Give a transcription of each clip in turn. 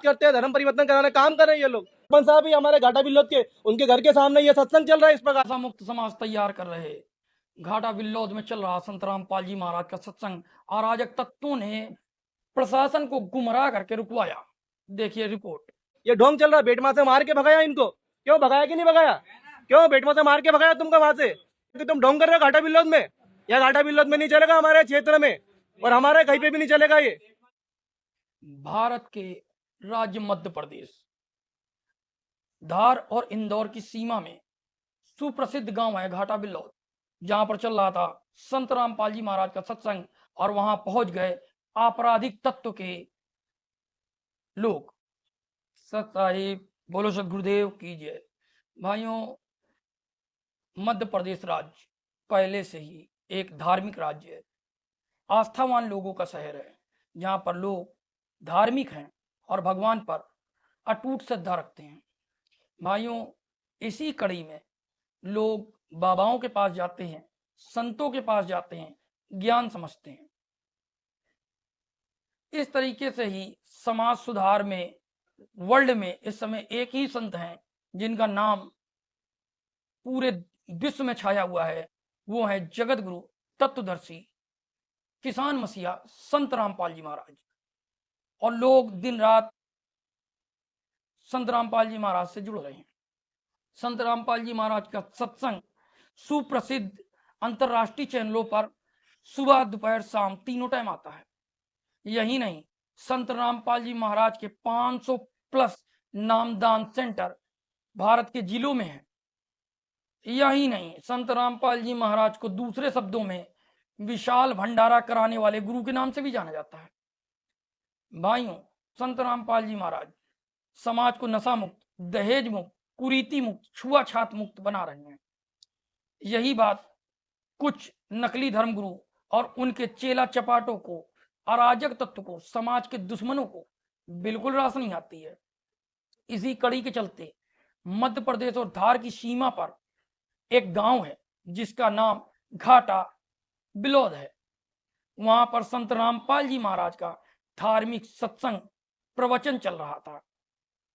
करते हैं, धर्म परिवर्तन कराने काम कर रहे हैं ये लोग। सरपंच साहब ही हमारे घाटा बिल्लौद के, उनके घर के सामने ये सत्संग चल रहा है। इस प्रकार नशा मुक्त समाज तैयार कर रहे घाटा बिल्लौद में चल रहा संत रामपाल जी महाराज का सत्संग, अराजक तत्वों ने प्रशासन को गुमराह करके रुकवाया। देखिए रिपोर्ट। ये ढोंग चल रहा है, बेटमा से मार के भगाया इनको। क्यों भगाया कि नहीं भगाया? क्यों बेटमा से मार के भगाया तुमको वहां से? कि तुम ढोंग कर रहे हो घाटा बिल्लौद में। या घाटा बिल्लौद में नहीं चलेगा हमारे क्षेत्र में, और हमारे कहीं पे भी नहीं चलेगा ये। भारत के राज्य मध्य प्रदेश, धार और इंदौर की सीमा में सुप्रसिद्ध गांव है घाटा बिल्लौद, जहां पर चल रहा था संत रामपाल जी महाराज का सत्संग, और वहां पहुंच गए आपराधिक तत्व के लोग। सत साहिब बोलो, सदगुरुदेव की जय। भाइयों, मध्य प्रदेश राज्य पहले से ही एक धार्मिक राज्य है, आस्थावान लोगों का शहर है, जहां पर लोग धार्मिक हैं और भगवान पर अटूट श्रद्धा रखते हैं। भाइयों, इसी कड़ी में लोग बाबाओं के पास जाते हैं, संतों के पास जाते हैं, ज्ञान समझते हैं। इस तरीके से ही समाज सुधार में वर्ल्ड में इस समय एक ही संत हैं जिनका नाम पूरे विश्व में छाया हुआ है, वो है जगत गुरु तत्वदर्शी किसान मसीहा संत रामपाल जी महाराज। और लोग दिन रात संत रामपाल जी महाराज से जुड़ रहे हैं। संत रामपाल जी महाराज का सत्संग सुप्रसिद्ध अंतरराष्ट्रीय चैनलों पर सुबह दोपहर शाम तीनों टाइम आता है। यही नहीं, संत रामपाल जी महाराज के 500 प्लस नामदान सेंटर भारत के जिलों में है। यही नहीं, संत रामपाल जी महाराज को दूसरे शब्दों में विशाल भंडारा कराने वाले गुरु के नाम से भी जाना जाता है। भाइयों, संत रामपाल जी महाराज समाज को नशा मुक्त, दहेज मुक्त, कुरीति मुक्त, छुआछात मुक्त बना रहे हैं। यही बात कुछ नकली धर्मगुरु और उनके चेला चपाटों को, अराजक तत्व को, समाज के दुश्मनों को बिल्कुल रास नहीं आती है। इसी कड़ी के चलते मध्य प्रदेश और धार की सीमा पर एक गांव है जिसका नाम घाटा बिल्लौद है। वहां पर संत रामपाल जी महाराज का धार्मिक सत्संग प्रवचन चल रहा था,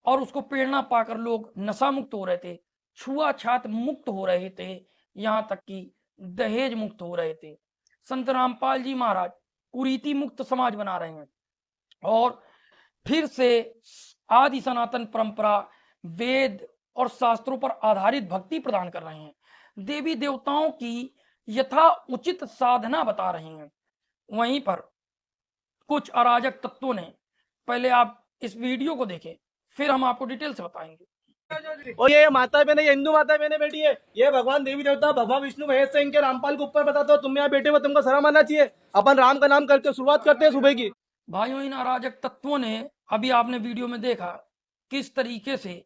और उसको प्रेरणा पाकर लोग नशा मुक्त हो रहे थे, छुआछात मुक्त हो रहे थे, यहां तक कि दहेज मुक्त हो रहे थे। संत रामपाल जी महाराज कुरीति मुक्त समाज बना रहे हैं, और फिर से आदि सनातन परंपरा, वेद और शास्त्रों पर आधारित भक्ति प्रदान कर रहे हैं। देवी देवताओं की यथा उचित साधना बता रहे हैं। वहीं पर कुछ अराजक तत्वों ने, पहले आप इस वीडियो को देखें, फिर हम आपको डिटेल से बताएंगे। और ये माता बहने, ये हिंदू माता बहने बैठी है, ये भगवान देवी देवता भगवान विष्णु महेश से इनके रामपाल को ऊपर बताते हो। तुम यहाँ बैठे हुए, तुमको शर्म आना चाहिए। अपन राम का नाम करके शुरुआत करते हैं सुबह की। भाइयों, इन अराजक तत्वों ने, अभी आपने वीडियो में देखा किस तरीके से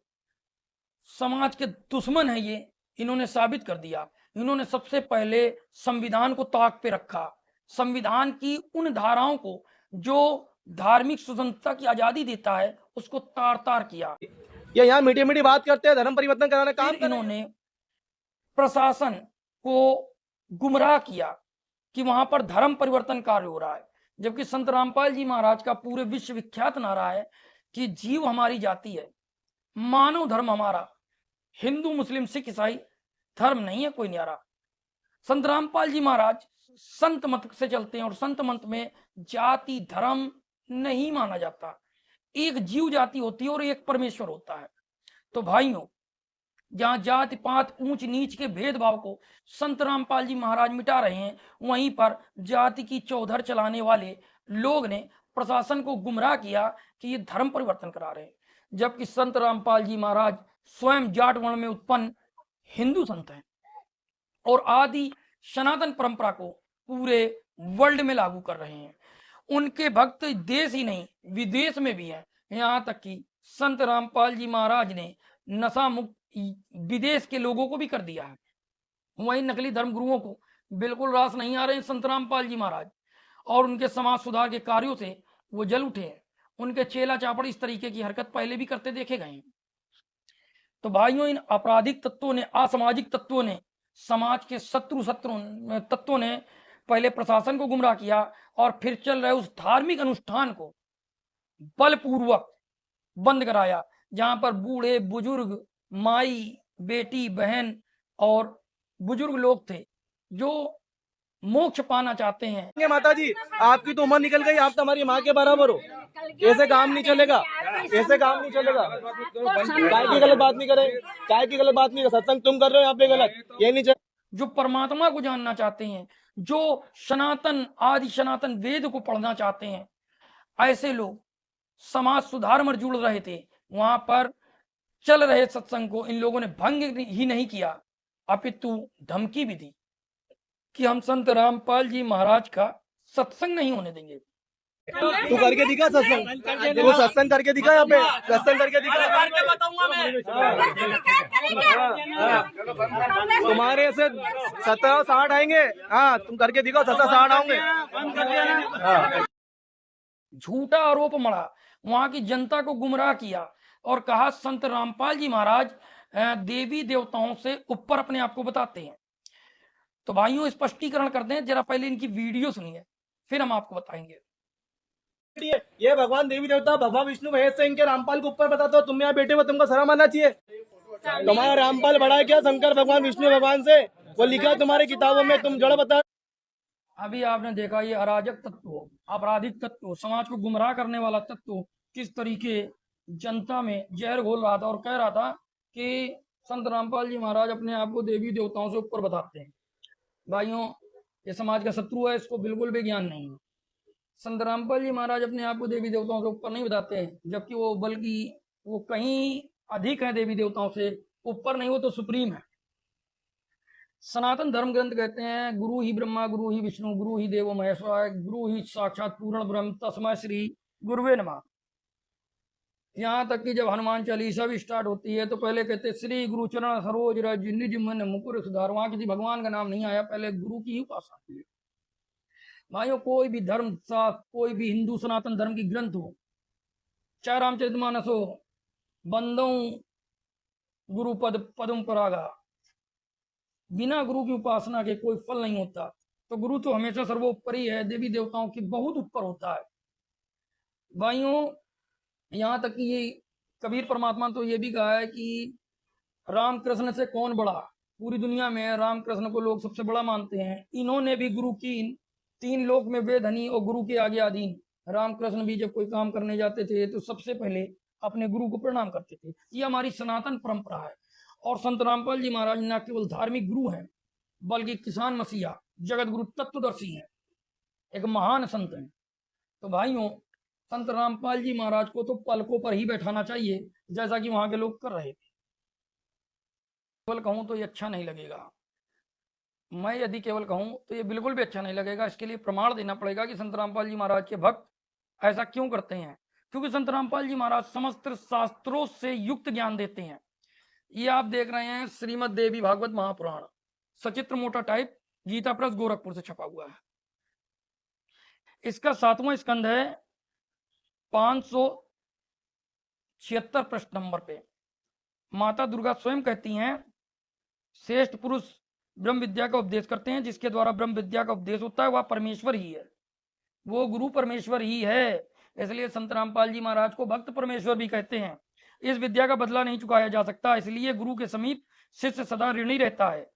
समाज के दुश्मन है ये, इन्होंने साबित कर दिया। इन्होंने सबसे पहले संविधान को ताक पे रखा, संविधान की उन धाराओं को जो धार्मिक स्वतंत्रता की आजादी देता है उसको तार तार किया। ये यहाँ मीठी मीठी बात करते हैं, धर्म परिवर्तन कराने काम फिर इन्होंने प्रशासन को गुमराह किया कि वहां पर धर्म परिवर्तन कार्य हो रहा है, जबकि संत रामपाल जी महाराज का पूरे विश्व विख्यात नारा है कि जीव हमारी जाति है, मानव धर्म हमारा, हिंदू मुस्लिम सिख ईसाई धर्म नहीं है कोई न्यारा। संत रामपाल जी महाराज संत मत से चलते हैं, और संत मत में जाति धर्म नहीं माना जाता, एक जीव जाति होती है और एक परमेश्वर होता है। तो भाइयों, जहां जाति पात ऊंच नीच के भेदभाव को संत रामपाल जी महाराज मिटा रहे हैं, वहीं पर जाति की चौधर चलाने वाले लोग ने प्रशासन को गुमराह किया कि ये धर्म परिवर्तन करा रहे हैं, जबकि संत रामपाल जी महाराज स्वयं जाट वर्ण में उत्पन्न हिंदू संत हैं और आदि सनातन परंपरा को पूरे वर्ल्ड में लागू कर रहे हैं। उनके भक्त देश ही नहीं विदेश में भी हैं। यहां तक कि संत रामपाल जी महाराज ने नशा मुक्त विदेश के लोगों को भी कर दिया है। वहीं नकली धर्मगुरुओं को बिल्कुल रास नहीं आ रहे हैं संत रामपाल जी महाराज, और उनके समाज सुधार के कार्यों से वो जल उठे हैं। उनके चेला चापड़ इस तरीके की हरकत पहले भी करते देखे गए हैं। तो भाइयों, इन आपराधिक तत्वों ने, असामाजिक तत्वों ने, समाज के शत्रु तत्वों ने पहले प्रशासन को गुमराह किया, और फिर चल रहे उस धार्मिक अनुष्ठान को बलपूर्वक बंद कराया, जहां पर बूढ़े बुजुर्ग, माई, बेटी, बहन और बुजुर्ग लोग थे जो मोक्ष पाना चाहते हैं। ये माता जी, आपकी तो उम्र निकल गई, आप तो हमारी माँ के बराबर हो। ऐसे काम नहीं चलेगा, ऐसे काम नहीं चलेगा। काय की गलत बात नहीं करे, काय की गलत बात नहीं करे। सत्संग तुम कर रहे हो यहाँ पे गलत, ये नहीं चलेगा। जो परमात्मा को जानना चाहते हैं, जो सनातन आदि सनातन वेद को पढ़ना चाहते हैं, ऐसे लोग समाज सुधार में जुड़ रहे थे। वहां पर चल रहे सत्संग को इन लोगों ने भंग ही नहीं किया, अपितु धमकी भी दी कि हम संत रामपाल जी महाराज का सत्संग नहीं होने देंगे। तू करके दिखा सत्संग, तू सत्संग करके दिखा, यहाँ पे सत्संग करके दिखा, बताऊंगा मैं। तुम्हारे से 70-60 आएंगे। हाँ, तुम करके दिखाओ, 70-60 आएंगे। झूठा आरोप मढ़ा, वहां की जनता को गुमराह किया और कहा संत रामपाल जी महाराज देवी देवताओं से ऊपर अपने आप को बताते हैं। तो भाइयों, स्पष्टीकरण करते हैं, जरा पहले इनकी वीडियो सुनिए, फिर हम आपको बताएंगे। ये भगवान देवी देवता भगवान विष्णु महेश से इनके रामपाल को ऊपर बताते हो। तुम यहाँ बैठे हो, तुमको शर्म आना चाहिए। तुम्हारा रामपाल बड़ा है क्या शंकर भगवान विष्णु भगवान से? वो लिखा है तुम्हारी किताबों में, तुम जड़ बता। अभी आपने देखा ये अराजक तत्व, आपराधिक तत्व, समाज को गुमराह करने वाला तत्व किस तरीके जनता में जहर घोल रहा था और कह रहा था कि संत रामपाल जी महाराज अपने आप को देवी देवताओं से ऊपर बताते हैं। भाइयों, ये समाज का शत्रु है, इसको बिल्कुल भी ज्ञान नहीं है। संत रामपाल जी महाराज अपने आप को देवी देवताओं से ऊपर नहीं बताते हैं, जबकि वो बल्कि वो कहीं अधिक है देवी देवताओं से ऊपर नहीं, वो तो सुप्रीम है। सनातन धर्म ग्रंथ कहते हैं गुरु ही ब्रह्मा, गुरु ही विष्णु, गुरु ही देवो महेश्वराय, गुरु ही साक्षात पूर्ण ब्रह्म, तस्मै श्री गुरुवे नमः। यहाँ तक कि जब हनुमान चालीसा भी स्टार्ट होती है तो पहले कहते श्री गुरु चरण सरोज रज निज मन मुकुर सुधार। वहां किसी भगवान का नाम नहीं आया, पहले गुरु की ही उपासना की। भाइयों, कोई भी धर्म शास्त्र, कोई भी हिंदू सनातन धर्म की ग्रंथ हो, चाहे रामचरितमानस हो, बंदो गुरु पद पदम परागा, बिना गुरु की उपासना के कोई फल नहीं होता। तो गुरु तो हमेशा सर्वोपरि है, देवी देवताओं की बहुत ऊपर होता है। भाइयों, यहाँ तक कि ये कबीर परमात्मा तो ये भी कहा है कि रामकृष्ण से कौन बड़ा। पूरी दुनिया में रामकृष्ण को लोग सबसे बड़ा मानते हैं। इन्होंने भी गुरु की 3 लोक में वेधनी और गुरु के आगे अधीन। रामकृष्ण भी जब कोई काम करने जाते थे तो सबसे पहले अपने गुरु को प्रणाम करते थे। ये हमारी सनातन परंपरा है। और संत रामपाल जी महाराज न केवल धार्मिक गुरु हैं, बल्कि किसान मसीहा, जगत गुरु, तत्वदर्शी हैं, एक महान संत हैं। तो भाइयों, संत रामपाल जी महाराज को तो पलकों पर ही बैठाना चाहिए, जैसा कि वहां के लोग कर रहे थे। केवल कहूं तो ये अच्छा नहीं लगेगा। मैं यदि केवल कहूं तो ये बिल्कुल भी अच्छा नहीं लगेगा। इसके लिए प्रमाण देना पड़ेगा कि संत रामपाल जी महाराज के भक्त ऐसा क्यों करते हैं। क्योंकि संत रामपाल जी महाराज समस्त शास्त्रों से युक्त ज्ञान देते हैं। ये आप देख रहे हैं श्रीमद देवी भागवत महापुराण, सचित्र मोटा टाइप, गीता प्रेस गोरखपुर से छपा हुआ है। इसका 7वां स्कंद है, 576 पृष्ठ नंबर पे। माता दुर्गा स्वयं कहती हैं श्रेष्ठ पुरुष ब्रह्म विद्या का उपदेश करते हैं, जिसके द्वारा ब्रह्म विद्या का उपदेश होता है वह परमेश्वर ही है, वो गुरु परमेश्वर ही है। इसलिए संत रामपाल जी महाराज को भक्त परमेश्वर भी कहते हैं। इस विद्या का बदला नहीं चुकाया जा सकता, इसलिए गुरु के समीप शिष्य सदा ऋणी रहता है।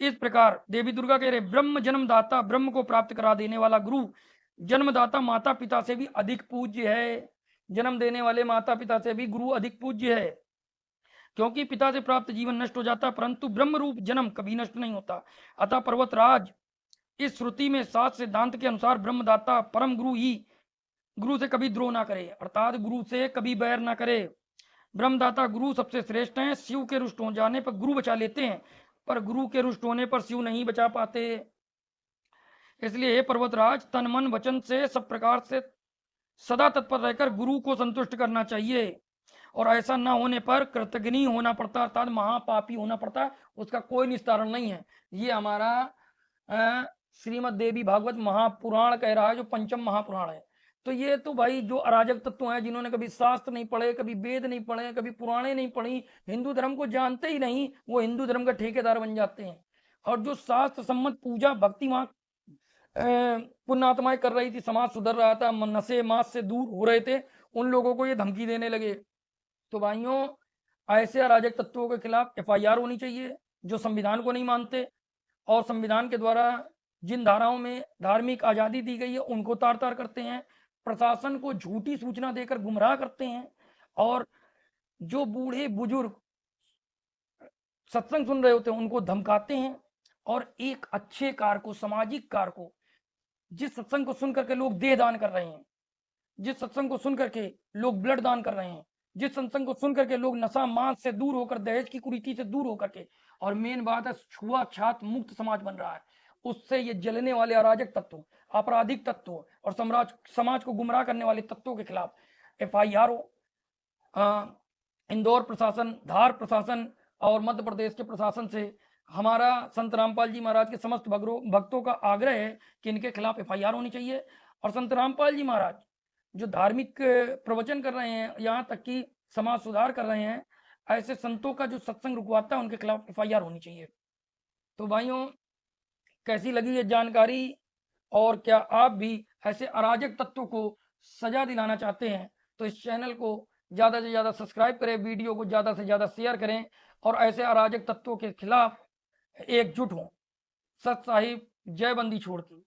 इस प्रकार देवी दुर्गा कह रहे ब्रह्म जन्मदाता, ब्रह्म को प्राप्त करा देने वाला गुरु जन्मदाता माता पिता से भी अधिक पूज्य है। जन्म देने वाले माता पिता से भी गुरु अधिक पूज्य है, क्योंकि पिता से प्राप्त जीवन नष्ट हो जाता, परंतु ब्रह्म रूप जन्म कभी नष्ट नहीं होता। अतः पर्वतराज, इस श्रुति में 7 सिद्धांत के अनुसार ब्रह्मदाता परम गुरु ही गुरु से कभी द्रोह ना करे, अर्थात गुरु से कभी बैर ना करे। ब्रह्मदाता गुरु सबसे श्रेष्ठ हैं। शिव के रुष्ट हो जाने पर गुरु बचा लेते हैं, पर गुरु के रुष्ट होने पर शिव नहीं बचा पाते। इसलिए हे पर्वतराज, तन मन वचन से सब प्रकार से सदा तत्पर रहकर गुरु को संतुष्ट करना चाहिए, और ऐसा न होने पर कृतघ्नि होना पड़ता, अर्थात महापापी होना पड़ता, उसका कोई निस्तारण नहीं है। ये हमारा श्रीमद देवी भागवत महापुराण कह रहा है, जो पंचम महापुराण है। तो ये तो भाई जो अराजक तत्व हैं, जिन्होंने कभी शास्त्र नहीं पढ़े, कभी वेद नहीं पढ़े, कभी पुराणे नहीं पढ़ी, हिंदू धर्म को जानते ही नहीं, वो हिंदू धर्म का ठेकेदार बन जाते हैं। और जो शास्त्र सम्मत पूजा भक्ति वहां पुण्यात्माएं कर रही थी, समाज सुधर रहा था, नशे मास से दूर हो रहे थे, उन लोगों को ये धमकी देने लगे तो भाइयों, ऐसे अराजक तत्वों के खिलाफ एफआईआर होनी चाहिए जो संविधान को नहीं मानते और संविधान के द्वारा जिन धाराओं में धार्मिक आज़ादी दी गई है उनको तार तार करते हैं, प्रशासन को झूठी सूचना देकर गुमराह करते हैं और जो बूढ़े बुजुर्ग सत्संग सुन रहे होते हैं उनको धमकाते हैं और एक अच्छे कार्य को, सामाजिक कार्य को, जिस सत्संग को सुन करके लोग देह दान कर रहे हैं, जिस सत्संग को सुन करके लोग ब्लड दान कर रहे हैं, जिस सत्संग को सुन करके लोग नशा मांस से दूर होकर, दहेज की कुरीति से दूर होकर के, और मेन बात है छुआछूत मुक्त समाज बन रहा है, उससे ये जलने वाले अराजक तत्वों, आपराधिक तत्वों और समाज को गुमराह करने वाले तत्वों के खिलाफ एफआईआर हो। इंदौर प्रशासन, धार प्रशासन और मध्य प्रदेश के प्रशासन से हमारा संत रामपाल जी महाराज के समस्त भक्तों का आग्रह है कि इनके खिलाफ एफआईआर होनी चाहिए। और संत रामपाल जी महाराज जो धार्मिक प्रवचन कर रहे हैं, यहाँ तक कि समाज सुधार कर रहे हैं, ऐसे संतों का जो सत्संग रुकवाता है उनके खिलाफ एफआईआर होनी चाहिए। तो भाइयों, कैसी लगी ये जानकारी, और क्या आप भी ऐसे अराजक तत्वों को सजा दिलाना चाहते हैं तो इस चैनल को ज़्यादा से ज़्यादा सब्सक्राइब करें, वीडियो को ज़्यादा से ज़्यादा शेयर करें और ऐसे अराजक तत्वों के खिलाफ एकजुट हों। सत साहिब जय बंदी छोड़ की।